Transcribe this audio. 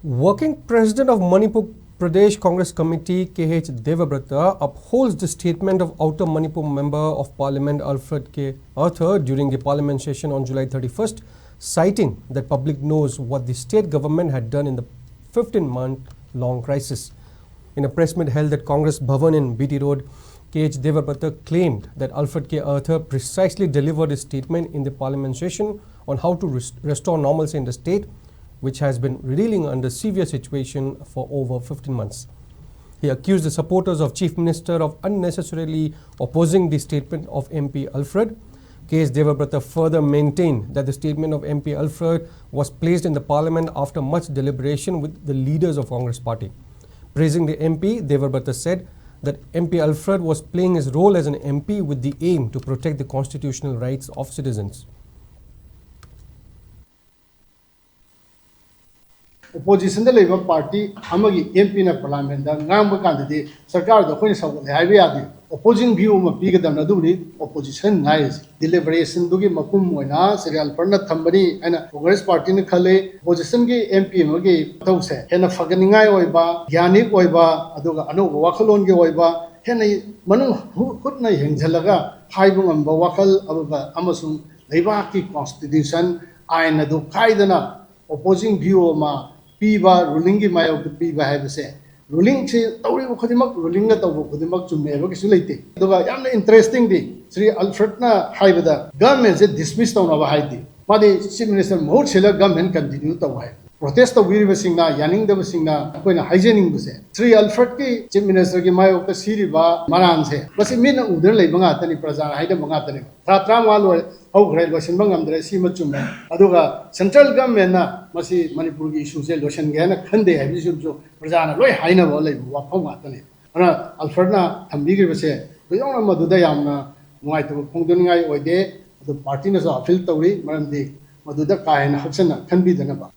Working President of Manipur Pradesh Congress Committee K.H. Devabrata upholds the statement of Outer Manipur Member of Parliament Alfred K. Arthur during the Parliament session on July 31st, citing that public knows what the state government had done in the 15-month-long crisis. In a press meet held at Congress Bhavan in BT Road, K.H. Devabrata claimed that Alfred K. Arthur precisely delivered a statement in the Parliament session on how to restore normalcy in the state, which has been reeling under severe situation for over 15 months. He accused the supporters of Chief Minister of unnecessarily opposing the statement of MP Alfred. K.H. Devabrata further maintained that the statement of MP Alfred was placed in the Parliament after much deliberation with the leaders of Congress party. Praising the MP, Devabrata said that MP Alfred was playing his role as an MP with the aim to protect the constitutional rights of citizens. Opposition the Labour Party, Hamagi MP na Parliament, the Namba candidate, Sarkar the Queen of the Highway, opposing view of bigger than Naduni, opposition nice, deliberation Dugi Makum Moina, Serial Perna Thambani, and a Congress Party in Kale, opposition MP Magi, Tose, and a Faganingai Oiba, Yanik Oiba, Aduga Anu, Wakalongi Oiba, Henny Manu Hutna Hengelaga, Haibum Wakal, Abuga, Amazon, Lebaki Constitution, Aina do Kaidana, opposing view of ma. Piba ruling की माया उठ पीबा है वैसे ruling से तौरी वो खुद मक ruling ना तो वो खुद मक चुम्मे वो किसी लेते तो का यार ना interesting दी श्री अल्फ्रेड ना हाई बता government से dismiss तो ना वाही दी मादी chief minister बहुत शेला government continue तो वाही protest तो वीर बसिंगना यानिंग दब सिंगना कोई ना hygienic बसे श्री अल्फ्रेड की chief minister की माया उठ सीरी बा मरान से बस इमें ना उधर ले बंगा तनी प्रजा हाई दब बंगा तनी थात्रांग वालों how great was in Bangam, see much to me. Aduga, central government, Masi Manipuri issues, Lotion Gana, Kande, I vision to Prazana, Roy Haina, Wapamatani. Alfredna, Tambigi was here. We don't know Madudayamna, Moito, Pongdungai, or day, the partiness of Filtaway, Marandi, Maduda Kai and Hudson can be the number.